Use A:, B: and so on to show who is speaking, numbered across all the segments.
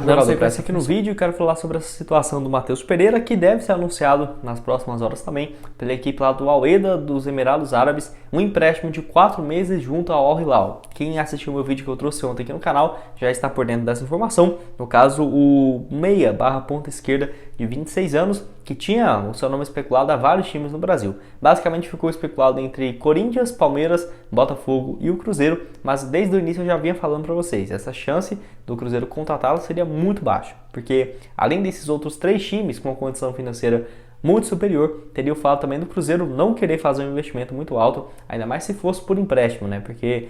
A: Dando sequência aqui no vídeo, quero falar sobre essa situação do Matheus Pereira, que deve ser anunciado nas próximas horas também pela equipe lá do Al-Wehda dos Emirados Árabes, um empréstimo de 4 meses junto ao Al Hilal. Quem assistiu o meu vídeo que eu trouxe ontem aqui no canal já está por dentro dessa informação. No caso, o meia barra ponta esquerda de 26 anos, que tinha o seu nome especulado a vários times no Brasil. Basicamente ficou especulado entre Corinthians, Palmeiras, Botafogo e o Cruzeiro, mas desde o início eu já vinha falando para vocês, essa chance do Cruzeiro contratá-lo seria muito baixa, porque além desses outros 3 times com uma condição financeira muito superior, teria o fato também do Cruzeiro não querer fazer um investimento muito alto, ainda mais se fosse por empréstimo, né? Porque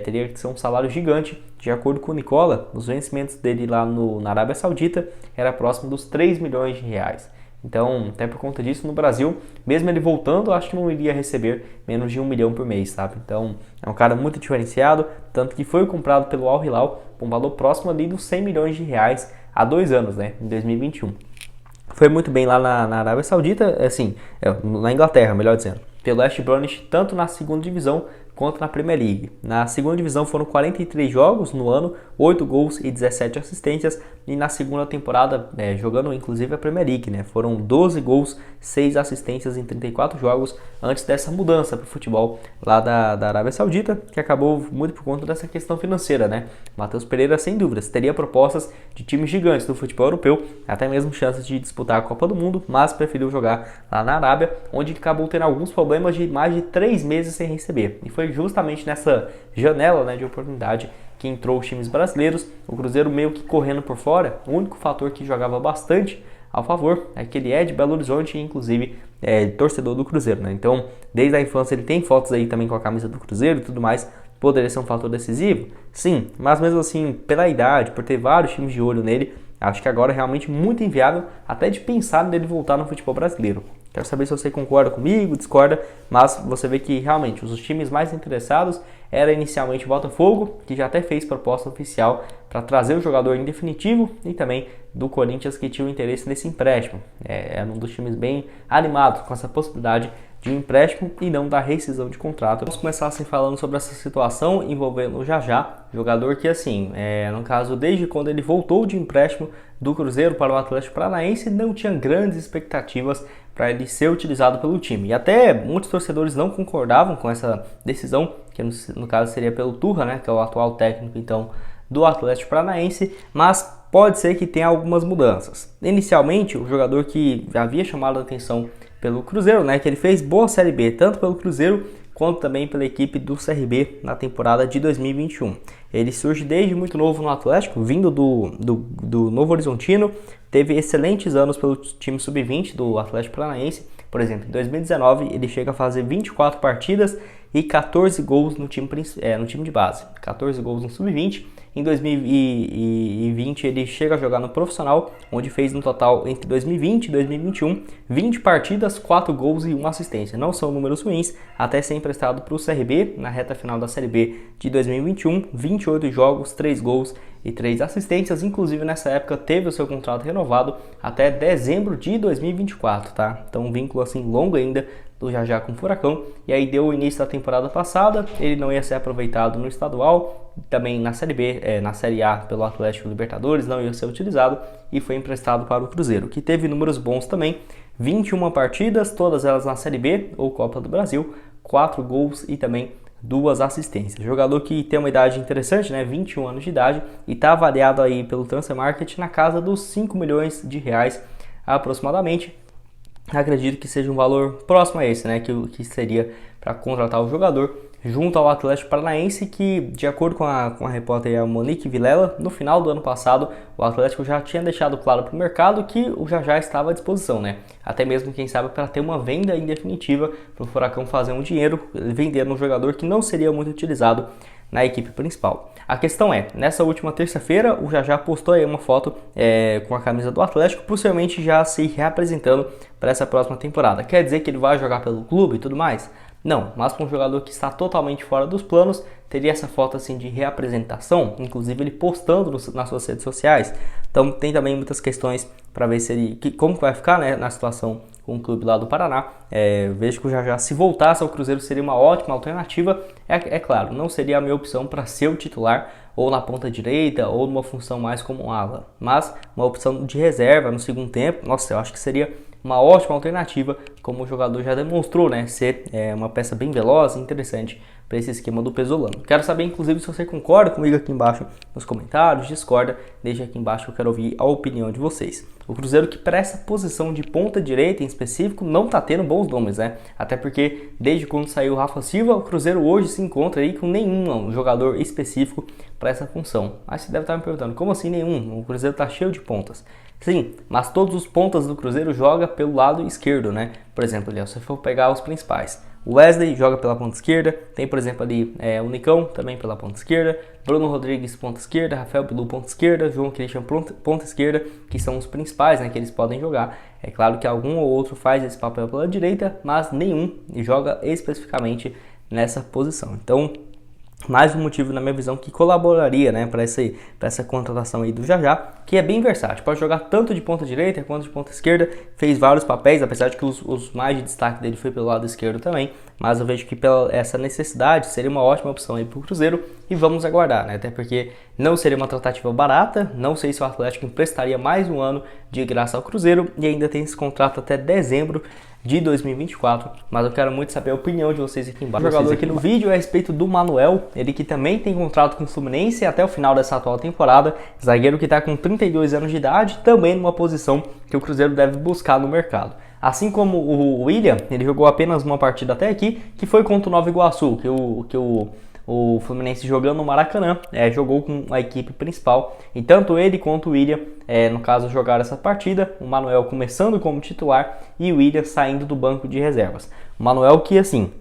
A: teria que ser um salário gigante. De acordo com o Nicola, os vencimentos dele lá na Arábia Saudita era próximo dos 3 milhões de reais. Então, até por conta disso, no Brasil, mesmo ele voltando, acho que não iria receber menos de 1 milhão por mês, sabe? Então, é um cara muito diferenciado, tanto que foi comprado pelo Al Hilal por um valor próximo ali dos 100 milhões de reais há 2 anos, né? Em 2021. Foi muito bem lá na Arábia Saudita, na Inglaterra, melhor dizendo, pelo West Bromwich, tanto na segunda divisão quanto na Premier League. Na segunda divisão foram 43 jogos no ano, 8 gols e 17 assistências, e na segunda temporada, jogando inclusive a Premier League, né, foram 12 gols, 6 assistências em 34 jogos, antes dessa mudança para o futebol lá da Arábia Saudita, que acabou muito por conta dessa questão financeira, né. Matheus Pereira, sem dúvidas, teria propostas de times gigantes do futebol europeu, até mesmo chances de disputar a Copa do Mundo, mas preferiu jogar lá na Arábia, onde ele acabou tendo alguns problemas de mais de 3 meses sem receber, e foi justamente nessa janela, né, de oportunidade que entrou os times brasileiros, o Cruzeiro meio que correndo por fora. O único fator que jogava bastante ao favor é que ele é de Belo Horizonte e inclusive torcedor do Cruzeiro, né? Então, desde a infância ele tem fotos aí também com a camisa do Cruzeiro e tudo mais. Poderia ser um fator decisivo? Sim, mas mesmo assim, pela idade, por ter vários times de olho nele, acho que agora é realmente muito inviável até de pensar nele voltar no futebol brasileiro. Quero saber se você concorda comigo, discorda, mas você vê que realmente os times mais interessados era inicialmente o Botafogo, que já até fez proposta oficial para trazer o jogador em definitivo, e também do Corinthians, que tinha um interesse nesse empréstimo. É um dos times bem animados com essa possibilidade de um empréstimo e não da rescisão de contrato. Vamos começar assim falando sobre essa situação envolvendo o Jajá, jogador que assim, no caso desde quando ele voltou de empréstimo do Cruzeiro para o Atlético Paranaense, não tinha grandes expectativas para ele ser utilizado pelo time. E até muitos torcedores não concordavam com essa decisão, que no caso seria pelo Turra, né, que é o atual técnico então do Atlético Paranaense, mas pode ser que tenha algumas mudanças. Inicialmente, o jogador que havia chamado a atenção pelo Cruzeiro, né, que ele fez boa Série B, tanto pelo Cruzeiro quanto também pela equipe do CRB na temporada de 2021. Ele surge desde muito novo no Atlético, vindo do Novo Horizontino, teve excelentes anos pelo time sub-20 do Atlético Paranaense. Por exemplo, em 2019 ele chega a fazer 24 partidas e 14 gols no time de base, 14 gols no sub-20. Em 2020 ele chega a jogar no profissional, onde fez no total entre 2020 e 2021 20 partidas, 4 gols e 1 assistência. Não são números ruins, até ser emprestado para o CRB na reta final da Série B de 2021, 28 jogos, 3 gols e 3 assistências. Inclusive nessa época teve o seu contrato renovado até dezembro de 2024, tá? Então um vínculo assim longo ainda do Jajá com o Furacão, e aí deu o início da temporada passada, ele não ia ser aproveitado no estadual, também na Série B, na Série A pelo Atlético Libertadores, não ia ser utilizado e foi emprestado para o Cruzeiro, que teve números bons também, 21 partidas, todas elas na Série B ou Copa do Brasil, 4 gols e também 2 assistências. Jogador que tem uma idade interessante, né, 21 anos de idade, e está avaliado aí pelo Transfer Market na casa dos 5 milhões de reais aproximadamente. Acredito que seja um valor próximo a esse, né, que seria para contratar o jogador junto ao Atlético Paranaense, que de acordo com a repórter Monique Vilela, no final do ano passado o Atlético já tinha deixado claro para o mercado que o Jajá estava à disposição, né, até mesmo quem sabe para ter uma venda em definitiva para o Furacão fazer um dinheiro vendendo um jogador que não seria muito utilizado na equipe principal. A questão é, nessa última terça-feira, o Jajá postou aí uma foto com a camisa do Atlético, possivelmente já se reapresentando para essa próxima temporada. Quer dizer que ele vai jogar pelo clube e tudo mais? Não, mas para um jogador que está totalmente fora dos planos, teria essa foto assim de reapresentação, inclusive ele postando nas suas redes sociais. Então tem também muitas questões para ver se ele, como vai ficar, né, na situação com o clube lá do Paraná. Vejo que o Jajá, se voltasse ao Cruzeiro, seria uma ótima alternativa. É claro, não seria a minha opção para ser o titular ou na ponta direita, ou numa função mais como um ala. Mas uma opção de reserva no segundo tempo, nossa, eu acho que seria uma ótima alternativa, como o jogador já demonstrou, né, ser uma peça bem veloz e interessante para esse esquema do Pesolano. Quero saber, inclusive, se você concorda comigo aqui embaixo nos comentários, discorda, deixa aqui embaixo que eu quero ouvir a opinião de vocês. O Cruzeiro que para essa posição de ponta direita em específico não tá tendo bons nomes, né? Até porque desde quando saiu o Rafa Silva, o Cruzeiro hoje se encontra aí com nenhum jogador específico para essa função. Mas você deve estar me perguntando, como assim nenhum? O Cruzeiro tá cheio de pontas. Sim, mas todos os pontas do Cruzeiro jogam pelo lado esquerdo, né? Por exemplo, ali, se você for pegar os principais, o Wesley joga pela ponta esquerda, tem por exemplo ali o Nicão também pela ponta esquerda, Bruno Rodrigues ponta esquerda, Rafael Bilu ponta esquerda, João Christian ponta esquerda, que são os principais, né, que eles podem jogar. É claro que algum ou outro faz esse papel pela direita, mas nenhum joga especificamente nessa posição. Então, mais um motivo na minha visão que colaboraria, né, para essa contratação aí do Jajá, que é bem versátil, pode jogar tanto de ponta direita quanto de ponta esquerda, fez vários papéis, apesar de que os mais de destaque dele foi pelo lado esquerdo também, mas eu vejo que pela essa necessidade seria uma ótima opção aí para o Cruzeiro e vamos aguardar, né, até porque não seria uma tratativa barata, não sei se o Atlético emprestaria mais um ano de graça ao Cruzeiro e ainda tem esse contrato até dezembro de 2024, mas eu quero muito saber a opinião de vocês aqui embaixo. O jogador aqui no vídeo é a respeito do Manuel, ele que também tem contrato com o Fluminense até o final dessa atual temporada, zagueiro que está com 32 anos de idade, também numa posição que o Cruzeiro deve buscar no mercado. Assim como o William, ele jogou apenas uma partida até aqui, que foi contra o Nova Iguaçu, que o Fluminense jogando no Maracanã, jogou com a equipe principal, e tanto ele quanto o William, no caso, jogaram essa partida, o Manuel começando como titular e o William saindo do banco de reservas. O Manuel que, assim,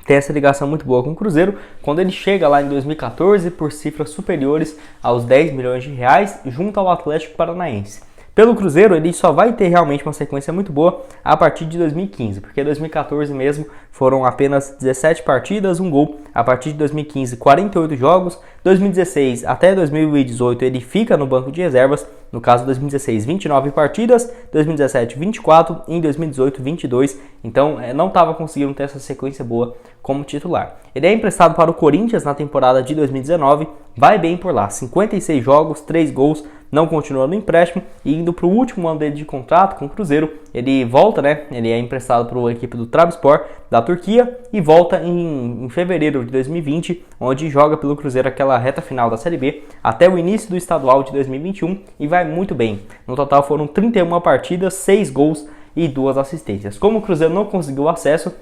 A: tem essa ligação muito boa com o Cruzeiro, quando ele chega lá em 2014 por cifras superiores aos 10 milhões de reais junto ao Atlético Paranaense. Pelo Cruzeiro, ele só vai ter realmente uma sequência muito boa a partir de 2015, porque 2014 mesmo foram apenas 17 partidas, um gol. A partir de 2015, 48 jogos. 2016 até 2018 ele fica no banco de reservas. No caso, 2016, 29 partidas, 2017, 24 e em 2018, 22. Então, não estava conseguindo ter essa sequência boa como titular. Ele é emprestado para o Corinthians na temporada de 2019, vai bem por lá, 56 jogos, 3 gols, não continua no empréstimo e indo para o último ano dele de contrato com o Cruzeiro, ele volta, né? Ele é emprestado para a equipe do Trabzonspor da Turquia e volta em fevereiro de 2020, onde joga pelo Cruzeiro aquela reta final da Série B até o início do estadual de 2021 e vai muito bem. No total foram 31 partidas, 6 gols e 2 assistências. Como o Cruzeiro não conseguiu acesso,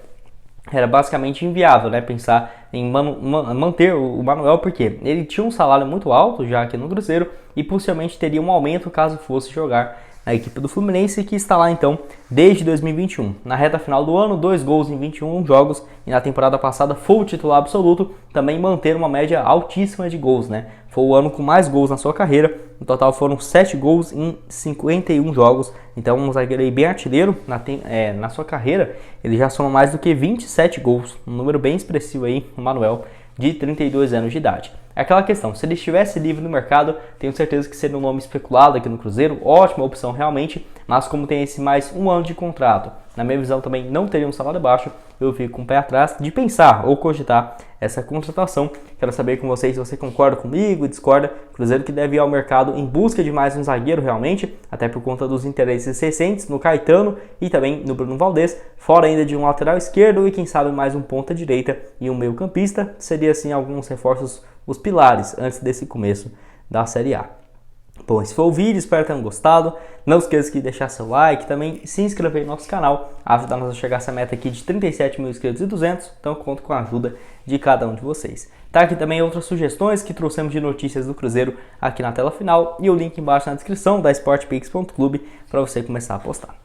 A: era basicamente inviável, né, pensar em manter o Manuel, porque ele tinha um salário muito alto já aqui no Cruzeiro e possivelmente teria um aumento caso fosse jogar na equipe do Fluminense, que está lá então desde 2021. Na reta final do ano, 2 gols em 21 jogos e na temporada passada foi o titular absoluto, também manter uma média altíssima de gols, né? Foi o ano com mais gols na sua carreira, no total foram 7 gols em 51 jogos, então um zagueiro aí bem artilheiro na sua carreira, ele já soma mais do que 27 gols, um número bem expressivo aí, o Manuel, de 32 anos de idade. É aquela questão, se ele estivesse livre no mercado, tenho certeza que seria um nome especulado aqui no Cruzeiro, ótima opção realmente, mas como tem esse mais um ano de contrato, na minha visão também não teria um salário baixo, eu fico com o pé atrás de pensar ou cogitar essa contratação. Quero saber com vocês se você concorda comigo, discorda. Cruzeiro que deve ir ao mercado em busca de mais um zagueiro realmente, até por conta dos interesses recentes no Caetano e também no Bruno Valdez, fora ainda de um lateral esquerdo e quem sabe mais um ponta direita e um meio campista, seria assim alguns reforços, os pilares antes desse começo da Série A. Bom, esse foi o vídeo, espero que tenham gostado. Não esqueça de deixar seu like, também se inscrever no nosso canal, ajudar-nos a chegar a essa meta aqui de 37 mil inscritos e 200, então conto com a ajuda de cada um de vocês. Tá aqui também outras sugestões que trouxemos de notícias do Cruzeiro aqui na tela final e o link embaixo na descrição da sportpix.clube para você começar a apostar.